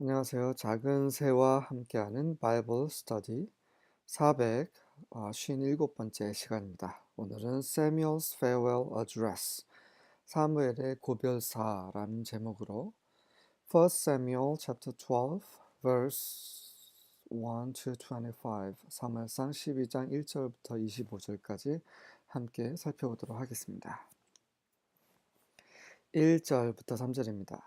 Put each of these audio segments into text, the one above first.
안녕하세요. 작은 새와 함께하는 바이블 스터디 457번째 시간입니다. 오늘은 Samuel's Farewell Address, 사무엘의 고별사라는 제목으로 First Samuel chapter 12 verse 1 to 25, 사무엘상 12장 1절부터 25절까지 함께 살펴보도록 하겠습니다. 1절부터 3절입니다.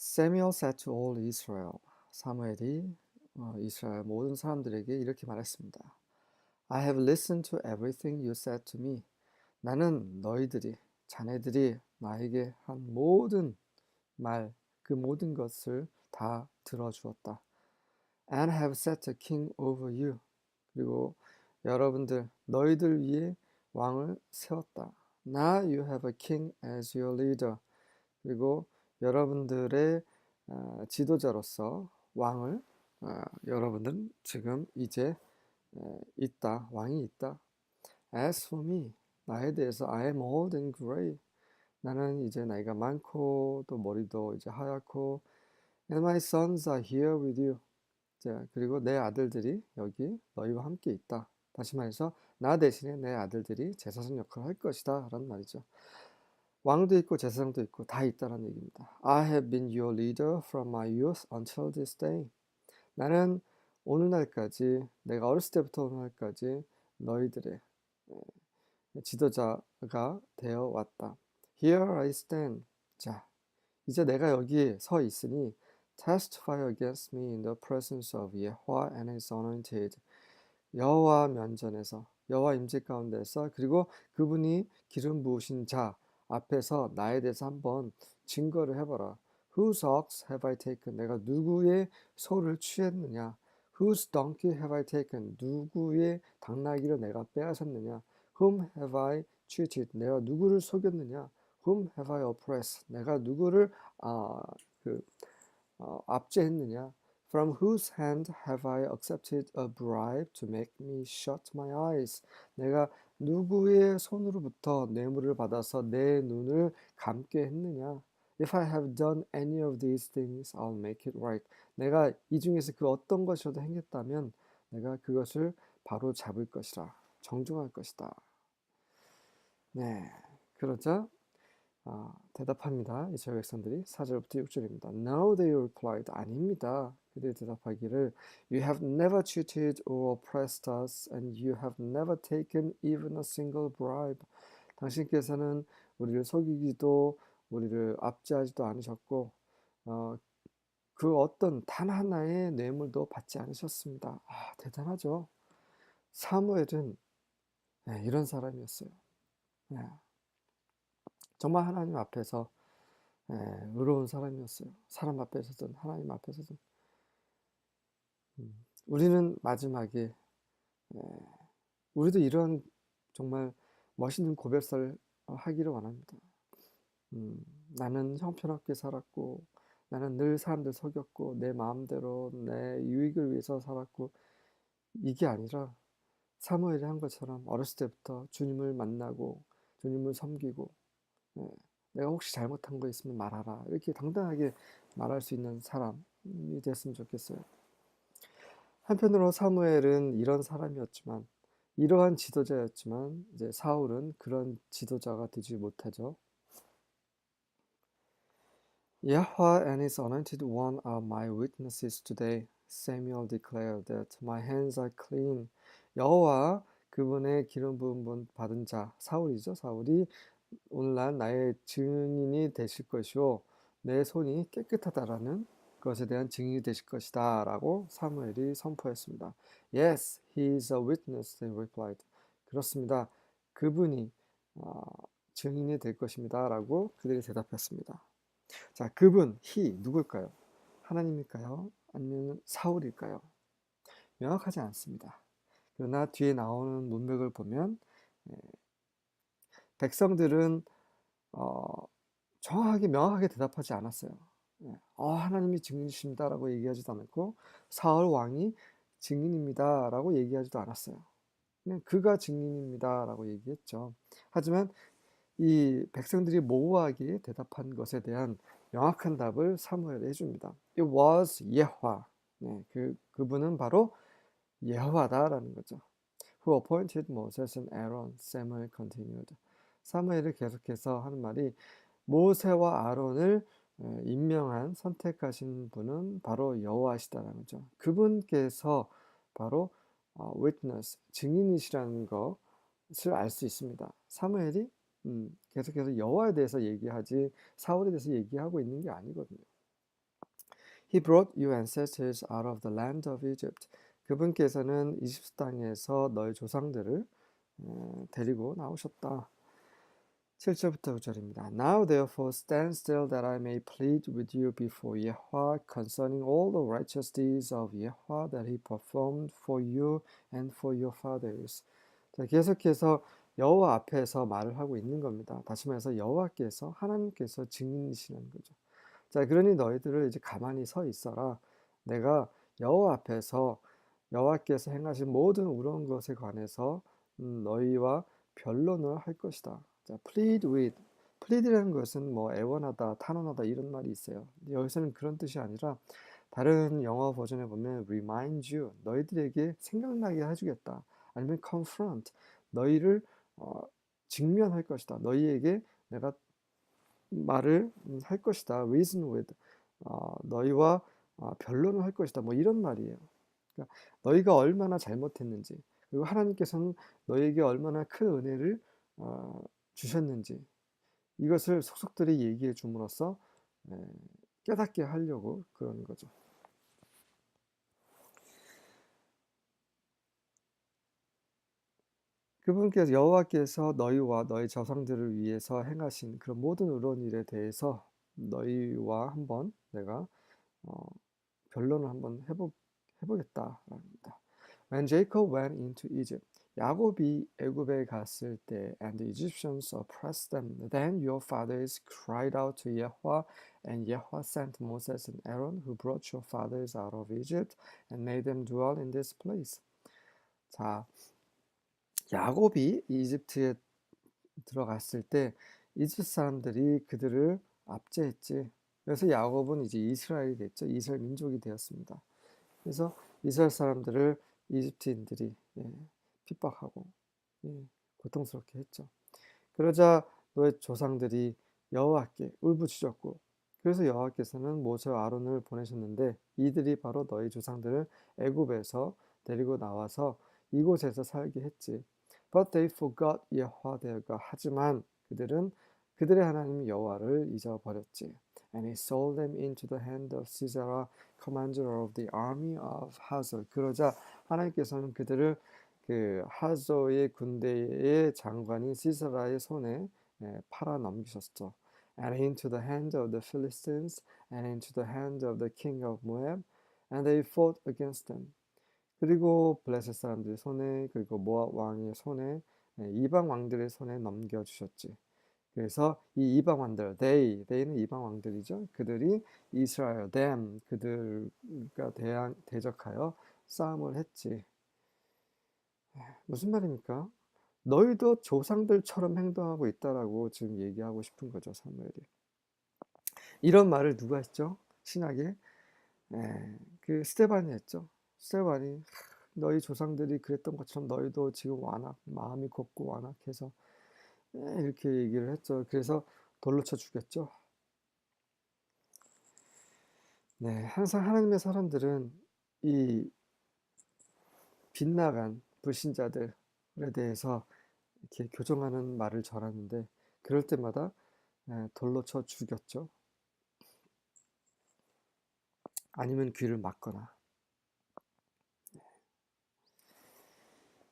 Samuel said to all Israel, 사무엘이 이스라엘 모든 사람들에게 이렇게 말했습니다. I have listened to everything you said to me. 나는 자네들이 나에게 한 모든 말, 그 모든 것을 다 들어주었다. And have set a king over you. 그리고 너희들 위에 왕을 세웠다. Now you have a king as your leader. 그리고 여러분들의 지도자로서 왕을 여러분들은 지금 이제 왕이 있다. As for me, 나에 대해서 I am old and gray. 나는 이제 나이가 많고 또 머리도 이제 하얗고 and my sons are here with you. 자, 그리고 내 아들들이 여기 너희와 함께 있다. 다시 말해서 나 대신에 내 아들들이 제사장 역할을 할 것이다 라는 말이죠. 왕도 있고 제사장도 있고 다 있다는 얘기입니다. I have been your leader from my youth until this day. 나는 내가 어렸을 때부터 오늘날까지 너희들의 지도자가 되어 왔다. Here I stand. 자, 이제 내가 여기 서 있으니 testify against me in the presence of Yahweh and his anointed. 여호와 면전에서, 여호와 임재 가운데서, 그리고 그분이 기름 부으신 자 앞에서 나에 대해서 한번 증거를 해봐라. Whose ox have I taken? 내가 누구의 소를 취했느냐? Whose donkey have I taken? 누구의 당나귀를 내가 빼앗았느냐? Whom have I cheated? 내가 누구를 속였느냐? Whom have I oppressed? 내가 누구를 압제했느냐? From whose hand have I accepted a bribe to make me shut my eyes? 내가 누구의 손으로부터 뇌물을 받아서 내 눈을 감게 했느냐? If I have done any of these things, I'll make it right. 내가 이 중에서 그 어떤 것이라도 행했다면 내가 그것을 바로 잡을 것이라, 정중할 것이다. 네, 그러자 대답합니다. 이스라엘 백성들이 4절부터 6절입니다. No, they replied. 아닙니다. 그들이 대답하기를 You have never cheated or oppressed us, and you have never taken even a single bribe. 당신께서는 우리를 속이기도 우리를 압제하지도 않으셨고 그 어떤 단 하나의 뇌물도 받지 않으셨습니다. 대단하죠. 사무엘은 이런 사람이었어요. 정말 하나님 앞에서 의로운 사람이었어요. 사람 앞에서든 하나님 앞에서든. 우리는 마지막에 우리도 이런 정말 멋있는 고백을 하기를 원합니다. 나는 형편없게 살았고 나는 늘 사람들 속였고 내 마음대로 내 유익을 위해서 살았고, 이게 아니라 사무엘이 한 것처럼 어렸을 때부터 주님을 만나고 주님을 섬기고 내가 혹시 잘못한 거 있으면 말하라, 이렇게 당당하게 말할 수 있는 사람이 됐으면 좋겠어요. 한편으로 사무엘은 이러한 지도자였지만 이제 사울은 그런 지도자가 되지 못하죠. Yahweh and his anointed one are my witnesses today. Samuel declared that my hands are clean. 여호와 그분의 기름 부음 받은 자 사울이죠. 사울이 오늘날 나의 증인이 되실 것이요 내 손이 깨끗하다라는 것에 대한 증인이 되실 것이다 라고 사무엘이 선포했습니다. Yes, he is a witness, they replied. 그렇습니다. 그분이 증인이 될 것입니다 라고 그들이 대답했습니다. 자, 그분, he, 누굴까요? 하나님일까요? 아니면 사울일까요? 명확하지 않습니다. 그러나 뒤에 나오는 문맥을 보면 백성들은 정확하게 명확하게 대답하지 않았어요. 하나님이 증인이십니다라고 얘기하지도 않았고 사울 왕이 증인입니다라고 얘기하지도 않았어요. 그냥 그가 증인입니다라고 얘기했죠. 하지만 이 백성들이 모호하게 대답한 것에 대한 명확한 답을 사무엘이 해줍니다. It was 예화. 네, 그분은 바로 여호와다라는 거죠. Who appointed Moses and Aaron, Samuel continued. 사무엘이 계속해서 하는 말이 모세와 아론을 임명한 선택하신 분은 바로 여호와시다라는 거죠. 그분께서 바로 witness, 증인이시라는 것을 알 수 있습니다. 사무엘이 계속해서 여호와에 대해서 얘기하지 사울에 대해서 얘기하고 있는 게 아니거든요. He brought your ancestors out of the land of Egypt. 그분께서는 이집트 땅에서 너희 조상들을 데리고 나오셨다. 7절부터 9절입니다. Now therefore stand still that I may plead with you before Yahweh concerning all the righteous deeds of Yahweh that he performed for you and for your fathers. 자, 계속해서 여호와 앞에서 말을 하고 있는 겁니다. 다시 말해서 여호와께서 하나님께서 증인이시는 거죠. 자, 그러니 너희들을 이제 가만히 서 있어라. 내가 여호와 앞에서 여호와께서 행하신 모든 우러운 것에 관해서 너희와 변론을 할 것이다. 자, plead with. plead이라는 것은 뭐 애원하다, 탄원하다 이런 말이 있어요. 여기서는 그런 뜻이 아니라 다른 영어 버전에 보면 remind you, 너희들에게 생각나게 해주겠다. 아니면 confront, 너희를 직면할 것이다. 너희에게 내가 말을 할 것이다. reason with, 너희와 변론을 할 것이다. 뭐 이런 말이에요. 그러니까 너희가 얼마나 잘못했는지, 그리고 하나님께서는 너희에게 얼마나 큰 은혜를 주셨는지, 이것을 속속들이 얘기해 줌으로써 깨닫게 하려고 그러는 거죠. 그분께서 여호와께서 너희와 너희 조상들을 위해서 행하신 그런 모든 의로운 일에 대해서 너희와 한번 내가 변론을 한번 해보겠다랍니다. When Jacob went into Egypt, 야곱이 애굽에 갔을 때, and the Egyptians oppressed them, then your fathers cried out to Yahweh, and Yahweh sent Moses and Aaron, who brought your fathers out of Egypt, and made them dwell in this place. 자, 야곱이 이집트에 들어갔을 때 이집트 사람들이 그들을 압제했지. 그래서 야곱은 이제 이스라엘이 됐죠. 이스라엘 민족이 되었습니다. 그래서 이스라엘 사람들을 이집트인들이 핍박하고 고통스럽게 했죠. 그러자 너의 조상들이 여호와께 울부짖었고, 그래서 여호와께서는 모세와 아론을 보내셨는데 이들이 바로 너희 조상들을 애굽에서 데리고 나와서 이곳에서 살게 했지. But they forgot Yahweh their God. 하지만 그들은 그들의 하나님 여호와를 잊어버렸지. And he sold them into the hand of Sisera, commander of the army of Hazor. 그러자 하나님께서는 그들을 그 하소의 군대의 장관인 시스라의 손에 팔아 넘기셨죠. And into the hand of the Philistines, and into the hand of the king of Moab, and they fought against them. 그리고 블레셋 사람들의 손에, 그리고 모압 왕의 손에, 이방 왕들의 손에 넘겨주셨지. 그래서 이 이방 왕들, they는 이방 왕들이죠. 그들이 이스라엘, them, 그들과 대적하여 싸움을 했지. 무슨 말입니까? 너희도 조상들처럼 행동하고 있다라고 지금 얘기하고 싶은 거죠, 사무엘이. 이런 말을 누가 했죠? 신약에 그 스데반이 했죠. 스데반이 너희 조상들이 그랬던 것처럼 너희도 지금 마음이 곱고 완악해서 이렇게 얘기를 했죠. 그래서 돌로 쳐 죽였죠. 네, 항상 하나님의 사람들은 이 빗나간 불신자들에 대해서 이렇게 교정하는 말을 전하는데, 그럴 때마다 돌로 쳐 죽였죠. 아니면 귀를 막거나.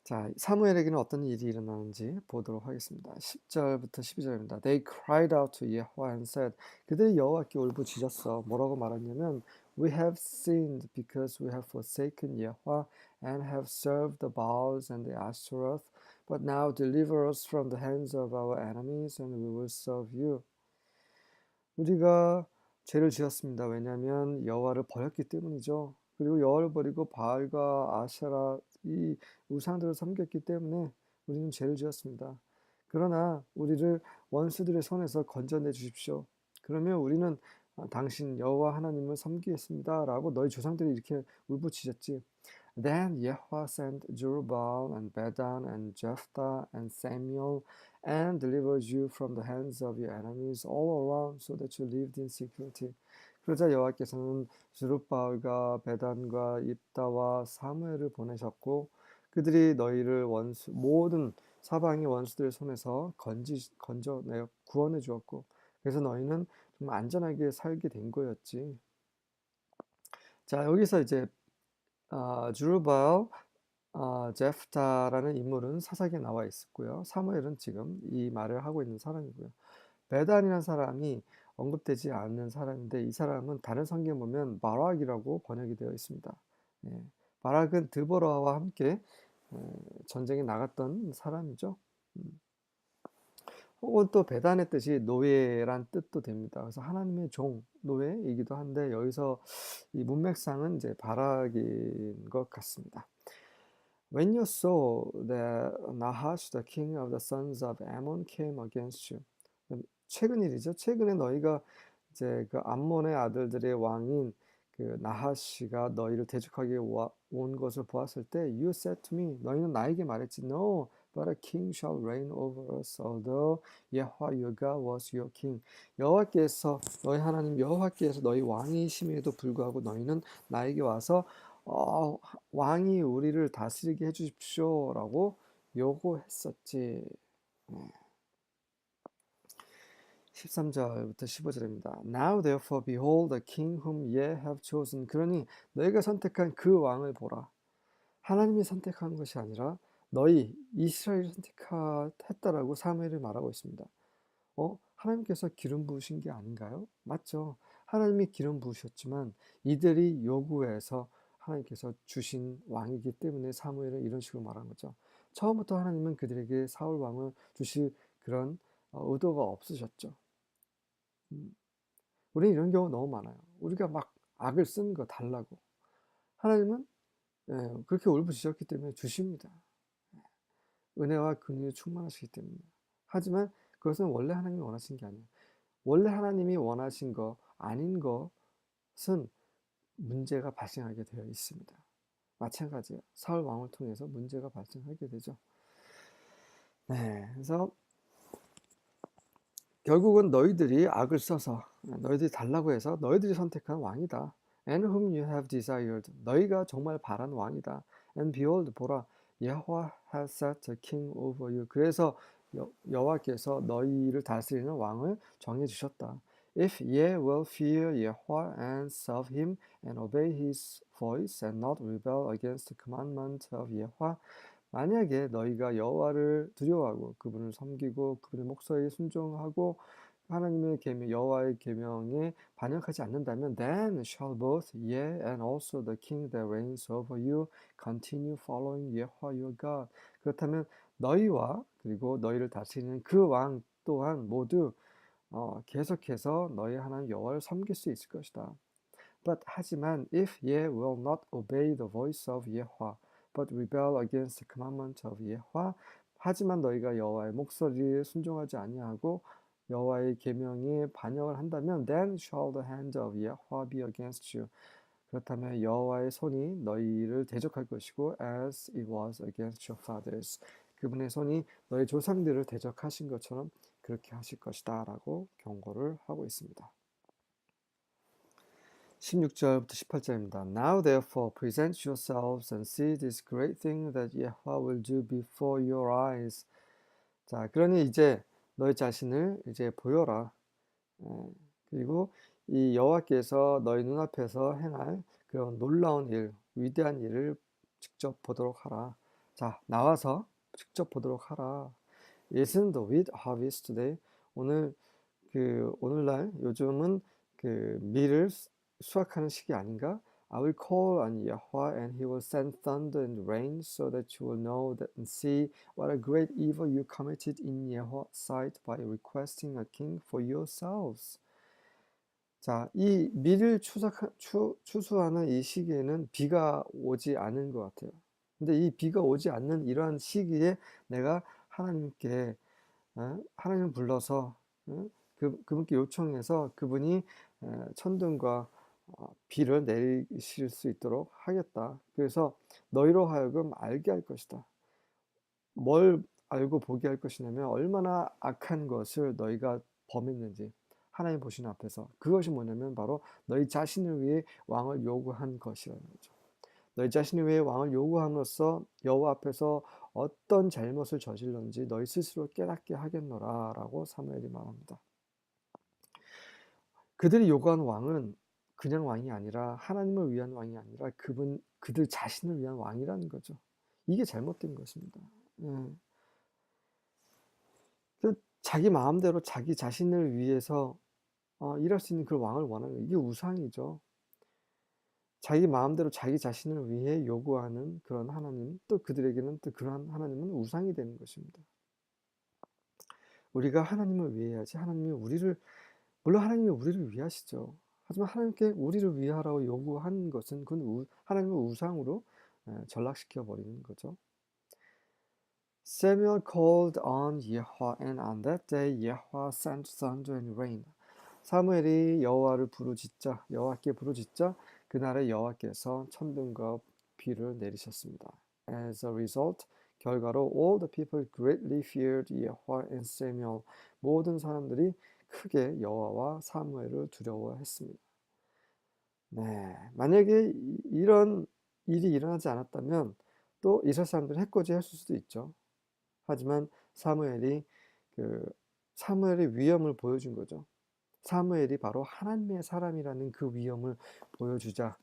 자, 사무엘에게는 어떤 일이 일어나는지 보도록 하겠습니다. 10절부터 12절입니다. They cried out to Yahweh and said, 그들이 여호와께 울부짖었어. 뭐라고 말했냐면, We have sinned because we have forsaken Yahweh and have served the Baals and the Ashtaroth. But now deliver us from the hands of our enemies and we will serve you. 우리가 죄를 지었습니다. 왜냐하면 여호와를 버렸기 때문이죠. 그리고 여호와를 버리고 바알과 아세라 이 우상들을 섬겼기 때문에 우리는 죄를 지었습니다. 그러나 우리를 원수들의 손에서 건져내 주십시오. 그러면 우리는 당신 여호와 하나님을 섬기겠습니다라고 너희 조상들이 이렇게 울부짖었지. Then Yahweh sent Jerubbaal and Bedan and Jephthah and Samuel and delivered you from the hands of your enemies all around so that you lived in security. 그러자 여호와께서는 주룹바알과 베단과 입다와 사무엘을 보내셨고 그들이 너희를 모든 사방의 원수들의 손에서 건져내 구원해 주었고 그래서 너희는 정말 안전하게 살게 된 거였지. 자, 여기서 이제 주루바엘, 제프타라는 인물은 사사기에 나와 있었고요. 사무엘은 지금 이 말을 하고 있는 사람이고요. 베단이라는 사람이 언급되지 않는 사람인데 이 사람은 다른 성경에 보면 바락이라고 번역이 되어 있습니다. 예, 바락은 드보라와 함께 전쟁에 나갔던 사람이죠. 음. 혹은 또 배단의 뜻이 노예란 뜻도 됩니다. 그래서 하나님의 종, 노예이기도 한데 여기서 이 문맥상은 이제 바락인 것 같습니다. When you saw that Nahash, the king of the sons of Ammon, came against you. 최근 일이죠. 최근에 너희가 이제 그 암몬의 아들들의 왕인 그 나하시가 너희를 대적하게 온 것을 보았을 때, you said to me, 너희는 나에게 말했지, no, but a king shall reign over us, although Yahweh your God was your king. 여호와께서 너희 하나님 여호와께서 너희 왕이심에도 불구하고 너희는 나에게 와서 왕이 우리를 다스리게 해주십시오라고 요구했었지. 13절부터 15절입니다. Now therefore behold the king whom ye have chosen. 그러니 너희가 선택한 그 왕을 보라. 하나님이 선택한 것이 아니라 너희 이스라엘이 선택했다라고 사무엘이 말하고 있습니다. 하나님께서 기름 부으신 게 아닌가요? 맞죠. 하나님이 기름 부으셨지만 이들이 요구해서 하나님께서 주신 왕이기 때문에 사무엘은 이런 식으로 말한 거죠. 처음부터 하나님은 그들에게 사울 왕을 주실 그런 의도가 없으셨죠. 우리는 이런 경우 너무 많아요. 우리가 막 악을 쓰는 거 달라고. 하나님은 그렇게 울부짖었기 때문에 주십니다. 은혜와 긍휼이 충만하시기 때문에. 하지만 그것은 원래 하나님이 원하신 게 아니에요. 원래 하나님이 원하신 거 아닌 것은 문제가 발생하게 되어 있습니다. 마찬가지예요. 사울 왕을 통해서 문제가 발생하게 되죠. 네, 그래서 결국은 너희들이 악을 써서 너희들이 달라고 해서 너희들이 선택한 왕이다. And whom you have desired. 너희가 정말 바란 왕이다. And behold, 보라, Yahweh has set a king over you. 그래서 여호와께서 너희를 다스리는 왕을 정해 주셨다. If ye will fear Yahweh and serve him and obey his voice and not rebel against the commandment of Yahweh. 만약에 너희가 여호와를 두려워하고 그분을 섬기고 그분의 목소리에 순종하고 하나님의 계명 여호와의 계명에 반역하지 않는다면 then shall both ye and also the king that reigns over you continue following Yahweh your God. 그렇다면 너희와 그리고 너희를 다스리는 그 왕 또한 모두 계속해서 너희 하나님 여호와를 섬길 수 있을 것이다. But 하지만 if ye will not obey the voice of Yahweh but rebel against the commandment of Yahweh. 하지만 너희가 여호와의 목소리에 순종하지 아니하고 여호와의 계명에 반역을 한다면 then shall the hand of Yahweh be against you. 그렇다면 여호와의 손이 너희를 대적할 것이고 as it was against your fathers. 그분의 손이 너희 조상들을 대적하신 것처럼 그렇게 하실 것이다 라고 경고를 하고 있습니다. 16절부터 18절입니다. Now therefore present yourselves and see this great thing that Yahweh will do before your eyes. 자, 그러니 이제 너희 자신을 이제 보여라. 그리고 이 여호와께서 너희 눈앞에서 행할 그런 놀라운 일, 위대한 일을 직접 보도록 하라. 자, 나와서 직접 보도록 하라. Isn't the wheat harvest today? 오늘날 요즘은 그 밀을 수확하는 시기 아닌가? I will call on Yahweh and he will send thunder and rain so that you will know that and see what a great evil you committed in Yahweh's sight by requesting a king for yourselves. 자, 이 밀을 추수하는 이 시기에는 비가 오지 않은 것 같아요. 근데 이 비가 오지 않는 이러한 시기에 내가 하나님께 하나님을 불러서 그분께 요청해서 그분이 천둥과 비를 내리실 수 있도록 하겠다. 그래서 너희로 하여금 알게 할 것이다. 뭘 알고 보게 할 것이냐면 얼마나 악한 것을 너희가 범했는지 하나님 보시는 앞에서. 그것이 뭐냐면 바로 너희 자신을 위해 왕을 요구한 것이라는 거죠. 너희 자신을 위해 왕을 요구함으로써 여호와 앞에서 어떤 잘못을 저질렀는지 너희 스스로 깨닫게 하겠노라 라고 사무엘이 말합니다. 그들이 요구한 왕은 그냥 왕이 아니라 하나님을 위한 왕이 아니라 그들 자신을 위한 왕이라는 거죠. 이게 잘못된 것입니다. 예. 자기 마음대로 자기 자신을 위해서 일할 수 있는 그 왕을 원하는 거예요. 이게 우상이죠. 자기 마음대로 자기 자신을 위해 요구하는 그런 하나님, 또 그들에게는 또 그러한 하나님은 우상이 되는 것입니다. 우리가 하나님을 위해야지 물론 하나님이 우리를 위하시죠. 하지만 하나님께 우리를 위하라고 요구한 것은 그건 하나님의 우상으로 전락시켜 버리는 거죠. Samuel called on Yahweh, and on that day Yahweh sent thunder and rain. 사무엘이 여호와께 부르짖자 그날에 여호와께서 천둥과 비를 내리셨습니다. As a result, 결과로 all the people greatly feared Yahweh and Samuel. 모든 사람들이 크게 여호와와 사무엘을 두려워했습니다. 네, 만약에 이런 일이 일어나지 않았다면 또 이스라엘 사람들은 해코지했을 수도 있죠. 하지만 사무엘의 위엄을 보여준 거죠. 사무엘이 바로 하나님의 사람이라는 그 위엄을 보여주자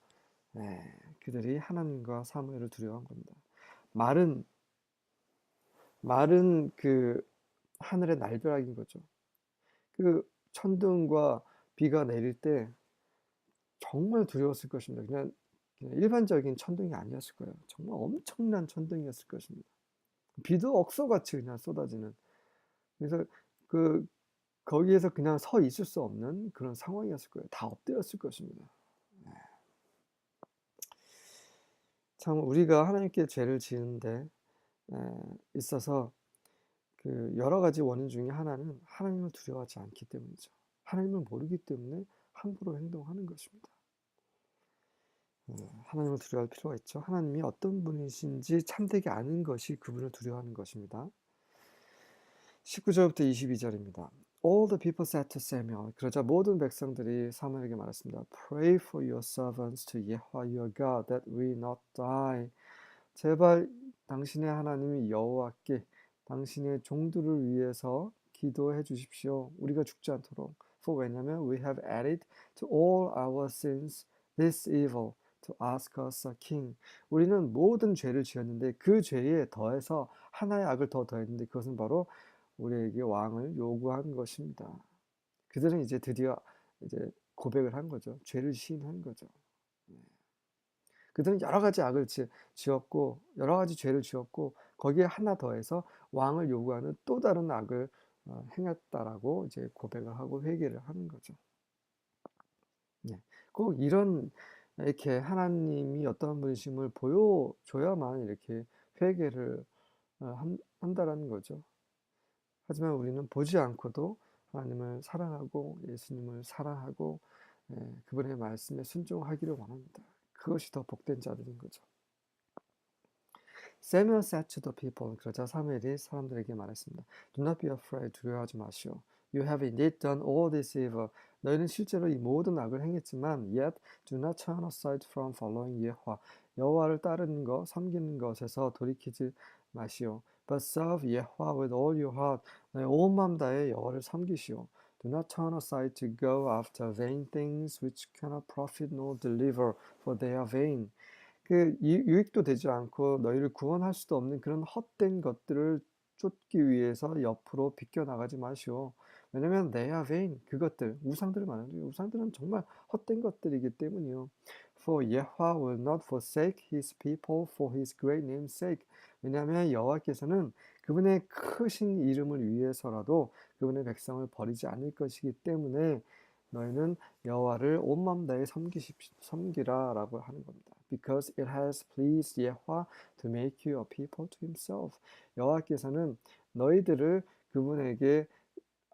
그들이 하나님과 사무엘을 두려워한 겁니다. 말은 그 하늘의 날벼락인 거죠. 그 천둥과 비가 내릴 때 정말 두려웠을 것입니다. 그냥 일반적인 천둥이 아니었을 거예요. 정말 엄청난 천둥이었을 것입니다. 비도 억서같이 그냥 쏟아지는. 그래서 거기에서 그냥 서 있을 수 없는 그런 상황이었을 거예요. 다 엎드렸을 것입니다. 참 우리가 하나님께 죄를 지은데 있어서 그 여러 가지 원인 중에 하나는 하나님을 두려워하지 않기 때문이죠. 하나님을 모르기 때문에 함부로 행동하는 것입니다. 하나님을 두려워할 필요가 있죠. 하나님이 어떤 분이신지 참되게 아는 것이 그분을 두려워하는 것입니다. 19절부터 22절입니다. All the people said to Samuel. 그러자 모든 백성들이 사무엘에게 말했습니다. Pray for your servants to Yahweh your God that we not die. 제발 당신의 하나님 여호와께 당신의 종들을 위해서 기도해 주십시오. 우리가 죽지 않도록. For 왜냐면 we have added to all our sins this evil to ask us a king. 우리는 모든 죄를 지었는데 그 죄에 더해서 하나의 악을 더 더했는데 그것은 바로 우리에게 왕을 요구한 것입니다. 그들은 이제 드디어 고백을 한 거죠. 죄를 시인한 거죠. 그들은 여러 가지 악을 지었고 여러 가지 죄를 지었고 거기에 하나 더해서 왕을 요구하는 또 다른 악을 행했다라고 이제 고백을 하고 회개를 하는 거죠. 꼭 이렇게 하나님이 어떤 분이심을 보여줘야만 이렇게 회개를 한다라는 거죠. 하지만 우리는 보지 않고도 하나님을 사랑하고 예수님을 사랑하고 그분의 말씀에 순종하기를 원합니다. 그것이 더 복된 자들인 거죠. Samuel said to the people. 그러자 사무엘이 사람들에게 말했습니다. Do not be afraid. 두려워하지 마시오. You have indeed done all this evil. 너희는 실제로 이 모든 악을 행했지만 yet do not turn aside from following Yahweh. 여호와를 따르는 것, 섬기는 것에서 돌이키지 마시오. But serve Yahweh with all your heart. 너의 온 마음 다해 여호와를 섬기시오. Do not turn aside to go after vain things which cannot profit nor deliver, for they are vain. 유익도 되지 않고 너희를 구원할 수도 없는 그런 헛된 것들을 쫓기 위해서 옆으로 비껴나가지 마시오. 왜냐면 they are vain. 그것들, 우상들을 말하는 거예요. 우상들은 정말 헛된 것들이기 때문이요. For Yahweh will not forsake his people for his great name's sake. 왜냐하면 여호와께서는 그분의 크신 이름을 위해서라도 그분의 백성을 버리지 않을 것이기 때문에 너희는 여호와를 온 마음 다해 섬기라라고 하는 겁니다. Because it has pleased Yahweh to make you a people to himself. 여호와께서는 너희들을 그분에게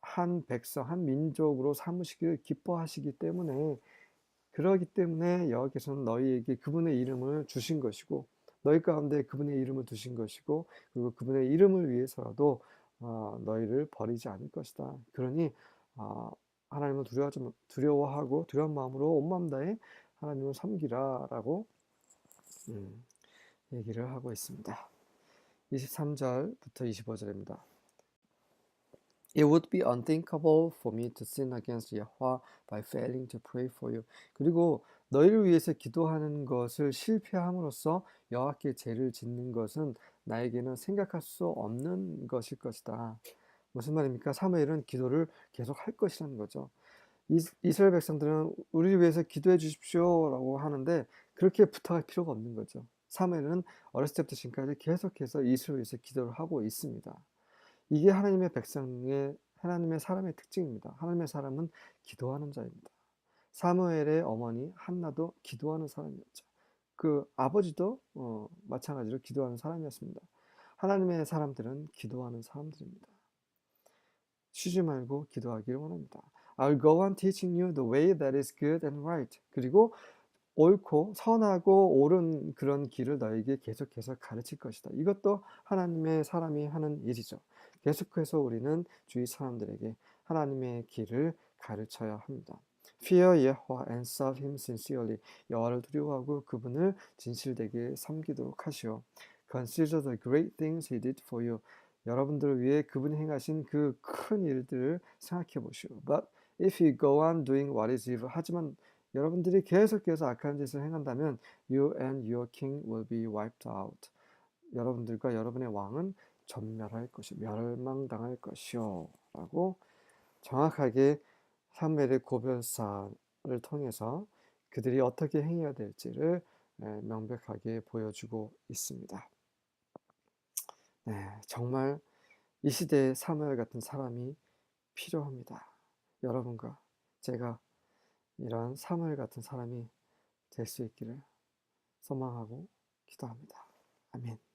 한 백성, 한 민족으로 삼으시기를 기뻐하시기 때문에 그러기 때문에 여호와께서는 너희에게 그분의 이름을 주신 것이고 너희 가운데 그분의 이름을 두신 것이고 그리고 그분의 이름을 위해서라도 너희를 버리지 않을 것이다. 그러니 어, 하나님을 두려워하고 두려운 마음으로 온 마음 다해 하나님을 섬기라라고 음, 얘기를 하고 있습니다. 23절부터 25절입니다. It would be unthinkable for me to sin against Yahweh by failing to pray for you. 그리고 너희를 위해서 기도하는 것을 실패함으로써 여호와께 죄를 짓는 것은 나에게는 생각할 수 없는 것일 것이다. 무슨 말입니까? 사무엘은 기도를 계속 할 것이라는 거죠. 이스라엘 백성들은 우리를 위해서 기도해 주십시오라고 하는데 그렇게 부탁할 필요가 없는 거죠. 사무엘은 어렸을 때부터 지금까지 계속해서 이스라엘 위해서 기도를 하고 있습니다. 이게 하나님의 사람의 특징입니다. 하나님의 사람은 기도하는 자입니다. 사무엘의 어머니 한나도 기도하는 사람이었죠. 그 아버지도 마찬가지로 기도하는 사람이었습니다. 하나님의 사람들은 기도하는 사람들입니다. 쉬지 말고 기도하기를 원합니다. I'll go on teaching you the way that is good and right. 그리고 옳고 선하고 옳은 그런 길을 너에게 계속해서 가르칠 것이다. 이것도 하나님의 사람이 하는 일이죠. 계속해서 우리는 주위 사람들에게 하나님의 길을 가르쳐야 합니다. Fear Yahweh and serve him sincerely. 여호와를 두려워하고 그분을 진실되게 섬기도록 하시오. Consider the great things he did for you. 여러분들을 위해 그분이 행하신 그 큰 일들을 생각해 보시오. But if you go on doing what is evil, 하지만 여러분들이 계속해서 악한 짓을 행한다면 you and your king will be wiped out. 여러분들과 여러분의 왕은 멸망당할 것이요 라고 정확하게 사무엘의 고별사를 통해서 그들이 어떻게 행해야 될지를 명백하게 보여주고 있습니다. 네, 정말 이 시대에 사무엘 같은 사람이 필요합니다. 여러분과 제가 이런 사무엘 같은 사람이 될 수 있기를 소망하고 기도합니다. 아멘.